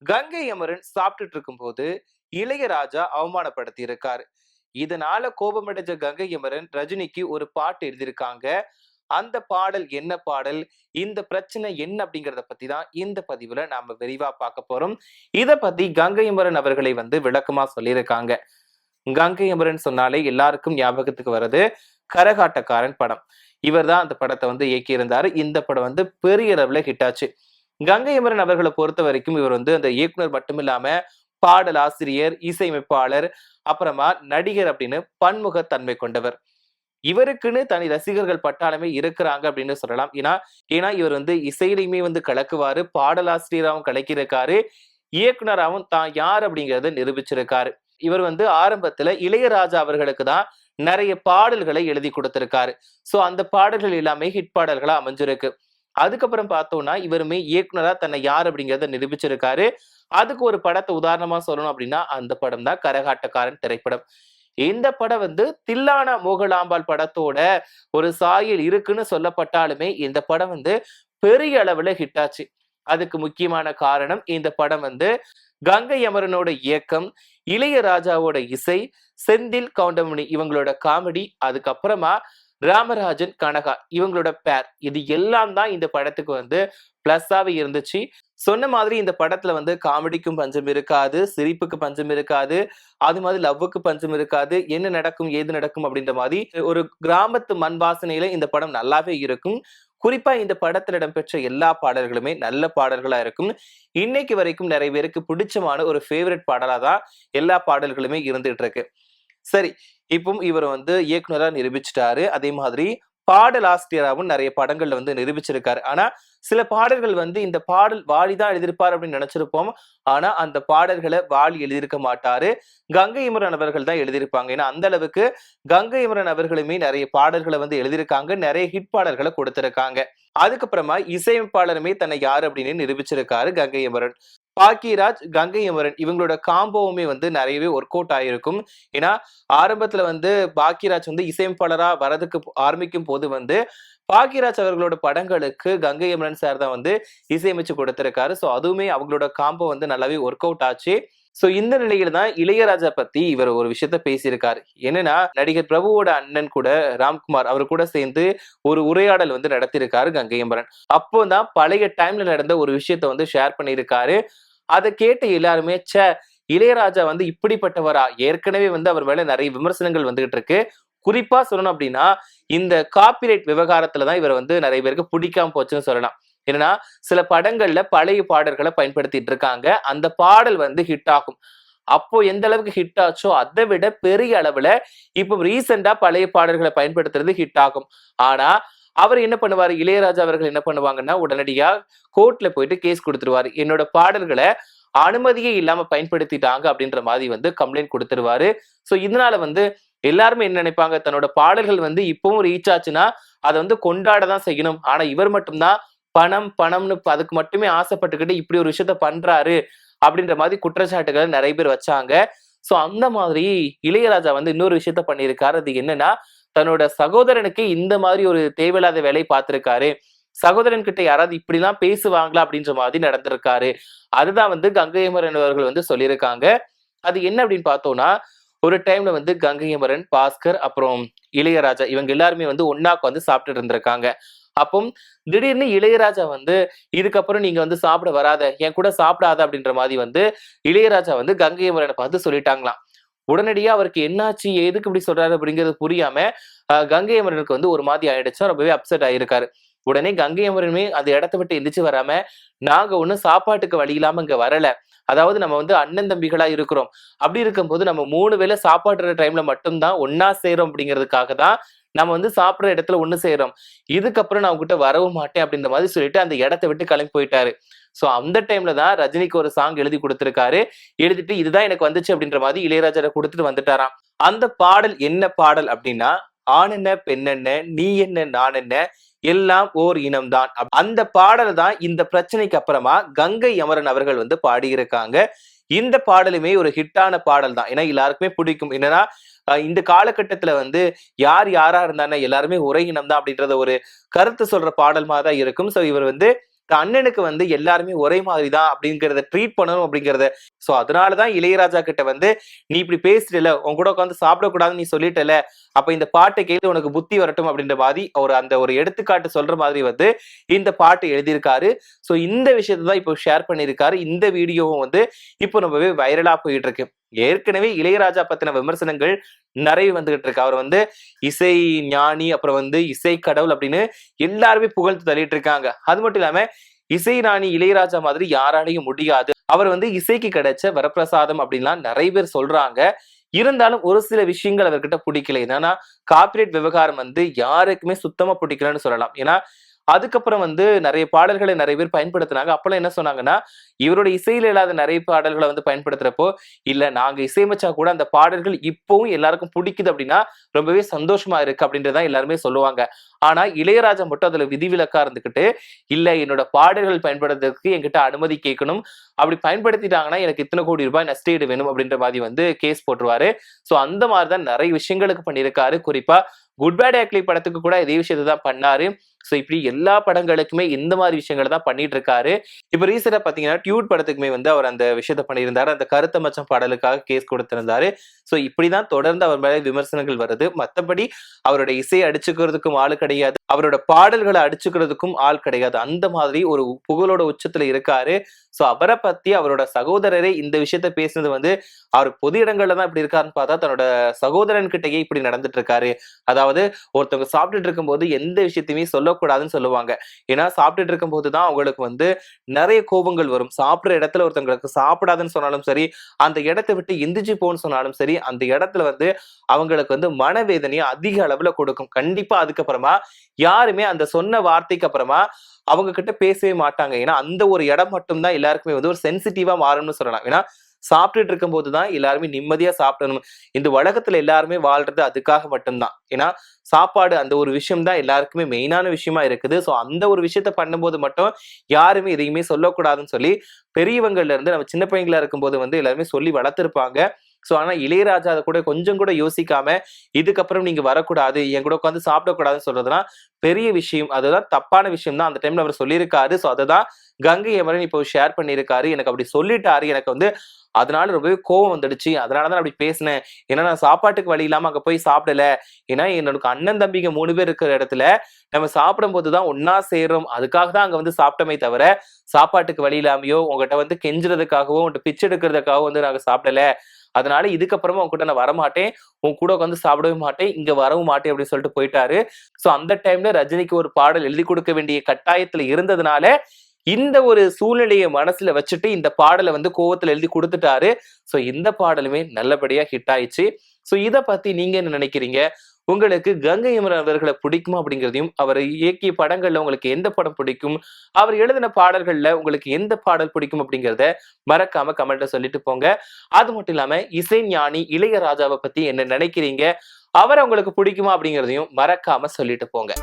கங்கை அமரன் சாப்பிட்டுட்டு இருக்கும்போது இளையராஜா அவமானப்படுத்தி இருக்காரு. இதனால கோபமடைஞ்ச கங்கை அமரன் ரஜினிக்கு ஒரு பாட்டு எழுதியிருக்காங்க. அந்த பாடல் என்ன பாடல்? இந்த பிரச்சனை என்ன அப்படிங்கிறத பத்தி தான் இந்த பதிவுல நாம விரிவா பார்க்க போறோம். இத பத்தி கங்கை அமரன் அவர்களை விளக்கமா சொல்லியிருக்காங்க. கங்கை அமரன் சொன்னாலே எல்லாருக்கும் ஞாபகத்துக்கு வர்றது கரகாட்டக்காரன் படம். இவர் தான் அந்த படத்தை இயக்கியிருந்தாரு. இந்த படம் பெரிய அளவுல ஹிட் ஆச்சு. கங்கை அமரன் அவர்களை பொறுத்த வரைக்கும் இவர் அந்த இயக்குனர் மட்டும் இல்லாம பாடல் ஆசிரியர், இசையமைப்பாளர், அப்புறமா நடிகர் அப்படின்னு பன்முக தன்மை கொண்டவர். இவருக்குன்னு தனி ரசிகர்கள் பட்டாளமே இருக்கிறாங்க அப்படின்னு சொல்லலாம். ஏன்னா இவர் இசையிலுமே கலக்குவாரு, பாடலாசிரியராகவும் கலக்கியிருக்காரு, இயக்குனராகவும் தான் யார் அப்படிங்கறத நிரூபிச்சிருக்காரு. இவர் ஆரம்பத்துல இளையராஜா அவர்களுக்கு தான் நிறைய பாடல்களை எழுதி கொடுத்திருக்காரு. சோ அந்த பாடல்கள் எல்லாமே ஹிட் பாடல்களா அமைஞ்சிருக்கு. அதுக்கப்புறம் பார்த்தோம்னா இவருமே இயக்குனரா தன்னை யார் அப்படிங்கறத நிரூபிச்சிருக்காரு. அதுக்கு ஒரு படத்தை உதாரணமா சொல்லணும் அப்படின்னா அந்த படம் தான் கரகாட்டக்காரன் திரைப்படம். இந்த படம் தில்லானா மோகலாம்பாள் படத்தோட ஒரு சாயல் இருக்குன்னு சொல்லப்பட்டாலுமே இந்த படம் பெரிய அளவுல ஹிட் ஆச்சு. அதுக்கு முக்கியமான காரணம் இந்த படம் கங்கை அமரனோட இயக்கம், இளையராஜாவோட இசை, செந்தில் கவுண்டமணி இவங்களோட காமெடி, அதுக்கப்புறமா ராமராஜன் கனகா இவங்களோட பேர், இது எல்லாம் தான் இந்த படத்துக்கு பிளஸ்ஸாவே இருந்துச்சு. சொன்ன மாதிரி இந்த படத்துல காமெடிக்கும் பஞ்சம் இருக்காது, சிரிப்புக்கு பஞ்சம் இருக்காது, அது மாதிரி லவ்வுக்கு பஞ்சம் இருக்காது. என்ன நடக்கும் ஏது நடக்கும் அப்படின்ற மாதிரி ஒரு கிராமத்து மண் வாசனையில இந்த படம் நல்லாவே இருக்கும். குறிப்பா இந்த படத்துல இடம்பெற்ற எல்லா பாடல்களுமே நல்ல பாடல்களா இருக்கும். இன்னைக்கு வரைக்கும் நிறைய பேருக்கு பிடிச்சமான ஒரு ஃபேவரட் பாடலா தான் எல்லா பாடல்களுமே இருந்துட்டு இருக்கு. சரி, இப்போ இவர் இயக்குனரா நிரூபிச்சிட்டாரு. அதே மாதிரி பாடல் ஆசிரியராகவும் நிறைய படங்கள்ல நிரூபிச்சிருக்காரு. ஆனா சில பாடல்கள் இந்த பாடல் வாலி தான் எழுதியிருப்பார் அப்படின்னு நினைச்சிருப்போம். ஆனா அந்த பாடல்களை வாலி எழுதியிருக்க மாட்டாரு, கங்கை இமரன் அவர்கள் தான் எழுதியிருப்பாங்க. ஏன்னா அந்த அளவுக்கு கங்கை இமரன் அவர்களுமே நிறைய பாடல்களை எழுதியிருக்காங்க, நிறைய ஹிட் பாடல்களை கொடுத்திருக்காங்க. அதுக்கப்புறமா இசையமைப்பாளருமே தன்னை யாரு அப்படின்னு நிரூபிச்சிருக்காரு கங்கை இமரன். பாக்கியராஜ், கங்கை அமரன் இவங்களோட காம்போவுமே நிறையவே ஒர்க் அவுட் ஆயிருக்கும். ஏன்னா ஆரம்பத்துல பாக்கியராஜ் இசையமைப்பாளரா வரதுக்கு ஆரம்பிக்கும் போது பாக்கியராஜ் அவர்களோட படங்களுக்கு கங்கை அமரன் சார் தான் இசையமைச்சு கொடுத்திருக்காரு. சோ அதுவுமே அவங்களோட காம்போ நல்லாவே ஒர்க் அவுட் ஆச்சு. சோ இந்த நிலையில தான் இளையராஜா பத்தி இவர் ஒரு விஷயத்த பேசியிருக்காரு. என்னன்னா நடிகர் பிரபுவோட அண்ணன் கூட ராம்குமார் அவர் கூட சேர்ந்து ஒரு உரையாடல் நடத்தியிருக்காரு கங்கை அமரன். அப்போதான் பழைய டைம்ல நடந்த ஒரு விஷயத்த ஷேர் பண்ணியிருக்காரு. அதை கேட்டு எல்லாருமே இளையராஜா இப்படிப்பட்டவரா, ஏற்கனவே அவர் மேல நிறைய விமர்சனங்கள் வந்துகிட்டு இருக்கு. குறிப்பா சொல்லணும் அப்படின்னா இந்த காப்பிரைட் விவகாரத்துலதான் இவர் நிறைய பேருக்கு பிடிக்காம போச்சுன்னு சொல்லலாம். என்னன்னா சில படங்கள்ல பழைய பாடல்களை பயன்படுத்திட்டு இருக்காங்க, அந்த பாடல் ஹிட் ஆகும். அப்போ எந்த அளவுக்கு ஹிட் ஆச்சோ அதை விட பெரிய அளவுல இப்போ ரீசெண்டா பழைய பாடல்களை பயன்படுத்துறது ஹிட் ஆகும். ஆனா அவர் என்ன பண்ணுவாரு, இளையராஜா அவர்கள் என்ன பண்ணுவாங்கன்னா உடனடியா கோர்ட்ல போயிட்டு கேஸ் கொடுத்துருவாரு. என்னோட பாடல்களை அனுமதியே இல்லாம பயன்படுத்திட்டாங்க அப்படின்ற மாதிரி கம்ப்ளைண்ட் கொடுத்துருவாரு. சோ இதனால எல்லாருமே என்ன நினைப்பாங்க, தன்னோட பாடல்கள் இப்பவும் ரீச் ஆச்சுன்னா அதை கொண்டாடதான் செய்யணும். ஆனா இவர் மட்டும்தான் பணம் பணம்னு அதுக்கு மட்டுமே ஆசைப்பட்டுக்கிட்டு இப்படி ஒரு விஷயத்த பண்றாரு அப்படின்ற மாதிரி குற்றச்சாட்டுகளை நிறைய பேர் வச்சாங்க. சோ அந்த மாதிரி இளையராஜா இன்னொரு விஷயத்த பண்ணியிருக்காரு. அது என்னன்னா தன்னோட சகோதரனுக்கு இந்த மாதிரி ஒரு தேவையில்லாத வேலையை பார்த்திருக்காரு. சகோதரன் கிட்ட யாராவது இப்படிலாம் பேசுவாங்களா அப்படின்ற மாதிரி நடந்திருக்காரு. அதுதான் கங்கை அமரன் அவர்கள் சொல்லியிருக்காங்க. அது என்ன அப்படின்னு பார்த்தோம்னா ஒரு டைம்ல கங்கை அமரன், பாஸ்கர், அப்புறம் இளையராஜா இவங்க எல்லாருமே ஒன்னா சாப்பிட்டுட்டு இருந்திருக்காங்க. அப்போ திடீர்னு இளையராஜா இதுக்கப்புறம் நீங்க சாப்பிட வராத, என் கூட சாப்பிடாத அப்படின்ற மாதிரி இளையராஜா கங்கை அமரனை பார்த்து சொல்லிட்டாங்களாம். உடனடியா அவருக்கு என்னாச்சு, எதுக்கு இப்படி சொல்றாரு அப்படிங்கிறது புரியாம கங்கை அமரனுக்கு ஒரு மாதிரி ஆயிடுச்சு, ரொம்பவே அப்செட் ஆயிருக்காரு. உடனே கங்கை அமரனுமே அந்த இடத்த விட்டு எந்திரிச்சு வராம, நாங்க ஒண்ணு சாப்பாட்டுக்கு வழி இல்லாம இங்க வரல, அதாவது நம்ம அண்ணன் தம்பிகளா இருக்கிறோம், அப்படி இருக்கும்போது நம்ம 3 வேளை சாப்பாடுற டைம்ல மட்டும்தான் ஒன்னா சேரும் அப்படிங்கிறதுக்காக தான் நம்ம சாப்பிடுற இடத்துல ஒண்ணு சேரும், இதுக்கப்புறம் நான் உங்ககிட்ட வரவும் மாட்டேன் அப்படின்ற மாதிரி சொல்லிட்டு அந்த இடத்தை விட்டு கிளம்பி போயிட்டாரு. சோ அந்த டைம்ல தான் ரஜினிக்கு ஒரு சாங் எழுதி கொடுத்திருக்காரு. எழுதிட்டு இதுதான் எனக்கு வந்துச்சு அப்படின்ற மாதிரி இளையராஜா கொடுத்துட்டு வந்துட்டாராம். அந்த பாடல் என்ன பாடல் அப்படின்னா, ஆண் என்ன பெண் என்ன நீ என்ன நான் என்ன எல்லாம் ஓர் இனம்தான். அந்த பாடல் தான் இந்த பிரச்சனைக்கு அப்புறமா கங்கை அமரன் அவர்கள் பாடியிருக்காங்க. இந்த பாடலுமே ஒரு ஹிட்டான பாடல் தான். ஏன்னா எல்லாருக்குமே பிடிக்கும். என்னன்னா இந்த காலகட்டத்துல யார் யாரா இருந்தானே எல்லாருமே ஒரே இனம் தான் அப்படின்றத ஒரு கருத்து சொல்ற பாடல் மாதிரி தான் இருக்கும். சோ இவர் அண்ணனுக்கு வந்து எல்லாருமே ஒரே மாதிரிதான் அப்படிங்கறத ட்ரீட் பண்ணணும் அப்படிங்கறத. சோ அதனாலதான் இளையராஜா கிட்ட வந்து நீ இப்படி பேசிட்டல, உன் கூட உட்காந்து சாப்பிடக்கூடாதுன்னு நீ சொல்லிட்டல, அப்ப இந்த பாட்டை கேட்டு உனக்கு புத்தி வரட்டும் அப்படின்ற மாதிரி அந்த ஒரு எடுத்துக்காட்டு சொல்ற மாதிரி வந்து இந்த பாட்டு எழுதியிருக்காரு. சோ இந்த விஷயத்தை தான் இப்போ ஷேர் பண்ணியிருக்காரு. இந்த வீடியோவும் வந்து இப்போ ரொம்பவே வைரலா போயிட்டு இருக்கு. ஏற்கனவே இளையராஜா பத்தின விமர்சனங்கள் நிறைய வந்துகிட்டு இருக்கு. அவர் வந்து இசை ஞானி, அப்புறம் வந்து இசை கடவுள் அப்படின்னு எல்லாருமே புகழ்ந்து தள்ளிட்டு இருக்காங்க. அது மட்டும் இல்லாம இசை ராணி இளையராஜா மாதிரி யாராலையும் முடியாது, அவர் வந்து இசைக்கு கிடைச்ச வரப்பிரசாதம் அப்படின்லாம் நிறைய பேர் சொல்றாங்க. இருந்தாலும் ஒரு சில விஷயங்கள் அவர்கிட்ட பிடிக்கல. என்னன்னா காப்பிரைட் விவகாரம் வந்து யாருக்குமே சுத்தமா பிடிக்கலன்னு சொல்லலாம். ஏன்னா அதுக்கப்புறம் வந்து நிறைய பாடல்களை நிறைய பேர் பயன்படுத்தினாங்க. அப்பெல்லாம் என்ன சொன்னாங்கன்னா, இவரோட இசையில இல்லாத நிறைய பாடல்களை வந்து பயன்படுத்துறப்போ, இல்ல நாங்க இசையமைச்சா கூட அந்த பாடல்கள் இப்பவும் எல்லாருக்கும் பிடிக்குது அப்படின்னா ரொம்பவே சந்தோஷமா இருக்கு அப்படின்றதான் எல்லாருமே சொல்லுவாங்க. ஆனா இளையராஜா மட்டும் அதுல விதிவிலக்கா இருந்துகிட்டு, இல்ல என்னோட பாடல்கள் பயன்படுத்துறதுக்கு என்கிட்ட அனுமதி கேட்கணும், அப்படி பயன்படுத்திட்டாங்கன்னா எனக்கு இத்தனை கோடி ரூபாய் நஷ்டஈடு வேணும் அப்படின்ற மாதிரி வந்து கேஸ் போட்டுருவாரு. சோ அந்த மாதிரிதான் நிறைய விஷயங்களுக்கு பண்ணியிருக்காரு. குறிப்பா குட் பேட் ஆக்லி படத்துக்கு கூட இதே விஷயத்தை தான் பண்ணாரு. சோ இப்படி எல்லா படங்களுக்குமே இந்த மாதிரி விஷயங்களை தான் பண்ணிட்டு இருக்காரு. இப்ப ரீசெண்டா பாத்தீங்கன்னா டியூட் படத்துக்குமே வந்து அவர் அந்த விஷயத்த பண்ணியிருந்தாரு. அந்த கருத்த மச்சம் பாடலுக்காக கேஸ் கொடுத்திருந்தாரு. சோ இப்படிதான் தொடர்ந்து அவர் மேல விமர்சனங்கள் வருது. மத்தபடி அவருடைய இசையை அடிச்சுக்கிறதுக்கும் ஆள் கிடையாது, அவரோட பாடல்களை அடிச்சுக்கிறதுக்கும் ஆள் கிடையாது. அந்த மாதிரி ஒரு புகழோட உச்சத்துல இருக்காரு. சோ அவரை பத்தி அவரோட சகோதரரே இந்த விஷயத்த பேசுனது வந்து அவர் பொது இடங்கள்ல தான் இப்படி இருக்காருன்னு பார்த்தா தன்னோட சகோதரன் கிட்டயே இப்படி நடந்துட்டு இருக்காரு. அதாவது ஒருத்தவங்க சாப்பிட்டுட்டு இருக்கும் போது எந்த விஷயத்தையுமே சொல்லக்கூடாதுன்னு சொல்லுவாங்க. ஏன்னா சாப்பிட்டுட்டு இருக்கும் போதுதான் அவங்களுக்கு வந்து நிறைய கோபங்கள் வரும். சாப்பிடுற இடத்துல ஒருத்தவங்களுக்கு சாப்பிடாதுன்னு சொன்னாலும் சரி, அந்த இடத்தை விட்டு எந்திரிச்சு போன்னு சொன்னாலும் சரி, அந்த இடத்துல வந்து அவங்களுக்கு வந்து மனவேதனையை அதிக அளவுல கொடுக்கும். கண்டிப்பா அதுக்கப்புறமா யாருமே அந்த சொன்ன வார்த்தைக்கு அப்புறமா அவங்க கிட்ட பேசவே மாட்டாங்க. ஏன்னா அந்த ஒரு இடம் மட்டும்தான் எல்லாருக்குமே வந்து ஒரு சென்சிட்டிவா மாறும்னு சொல்லலாம். ஏன்னா சாப்பிட்டுட்டு இருக்கும் போதுதான் எல்லாருமே நிம்மதியா சாப்பிடணும். இந்த உலகத்துல எல்லாருமே வாழ்றது அதுக்காக மட்டும்தான். ஏன்னா சாப்பாடு அந்த ஒரு விஷயம் தான் எல்லாருக்குமே மெயினான விஷயமா இருக்குது. சோ அந்த ஒரு விஷயத்த பண்ணும்போது மட்டும் யாருமே எதையுமே சொல்லக்கூடாதுன்னு சொல்லி பெரியவங்கள்ல இருந்து நம்ம சின்ன பையங்களா இருக்கும்போது வந்து எல்லாருமே சொல்லி வளர்த்திருப்பாங்க. சோ ஆனா இளையராஜா அதை கூட கொஞ்சம் கூட யோசிக்காம இதுக்கப்புறம் நீங்க வரக்கூடாது, என் கூட உட்காந்து சாப்பிடக்கூடாதுன்னு சொல்றதுலாம் பெரிய விஷயம். அதுதான் தப்பான விஷயம் தான் அந்த டைம்ல அவர் சொல்லியிருக்காரு. சோ அததான் கங்கை அமரன் இப்போ ஷேர் பண்ணியிருக்காரு. எனக்கு அப்படி சொல்லிட்டாரு, எனக்கு வந்து அதனால ரொம்பவே கோவம் வந்துடுச்சு, அதனாலதான் அப்படி பேசினேன். ஏன்னா நான் சாப்பாட்டுக்கு வழி இல்லாம அங்க போய் சாப்பிடல. ஏன்னா என்னோட அண்ணன் தம்பிங்க 3 பேர் இருக்கிற இடத்துல நம்ம சாப்பிடும் போதுதான் ஒன்னா சேர்றோம், அதுக்காக தான் அங்க வந்து சாப்பிட்டமே தவிர சாப்பாட்டுக்கு வழி இல்லாமையோ உங்ககிட்ட வந்து கெஞ்சுறதுக்காகவோ உங்ககிட்ட பிச்சை எடுக்கிறதுக்காகவோ வந்து நாங்க சாப்பிடல. அதனால இதுக்கப்புறமா உங்ககிட்ட நான் வரமாட்டேன், உன் கூட உட்காந்து சாப்பிடவே மாட்டேன், இங்க வரவும் மாட்டேன் அப்படின்னு சொல்லிட்டு போயிட்டாரு. சோ அந்த டைம்ல ரஜினிக்கு ஒரு பாடல் எழுதி கொடுக்க வேண்டிய கட்டாயத்துல இருந்ததுனால இந்த ஒரு சூழ்நிலையை மனசுல வச்சுட்டு இந்த பாடலை வந்து கோவத்துல எழுதி கொடுத்துட்டாரு. சோ இந்த பாடலுமே நல்லபடியா ஹிட் ஆயிடுச்சு. சோ இத பத்தி நீங்க என்ன நினைக்கிறீங்க? உங்களுக்கு கங்கை அமரன் அவர்களை பிடிக்குமா அப்படிங்கிறதையும், அவர் இயக்கிய படங்கள்ல உங்களுக்கு எந்த படம் பிடிக்கும், அவர் எழுதின பாடல்கள்ல உங்களுக்கு எந்த பாடல் பிடிக்கும் அப்படிங்கிறத மறக்காம கமெண்ட்ல சொல்லிட்டு போங்க. அது மட்டும் இல்லாம இசை ஞானி இளையராஜாவை பத்தி என்ன நினைக்கிறீங்க, அவரை உங்களுக்கு பிடிக்குமா அப்படிங்கிறதையும் மறக்காம சொல்லிட்டு போங்க.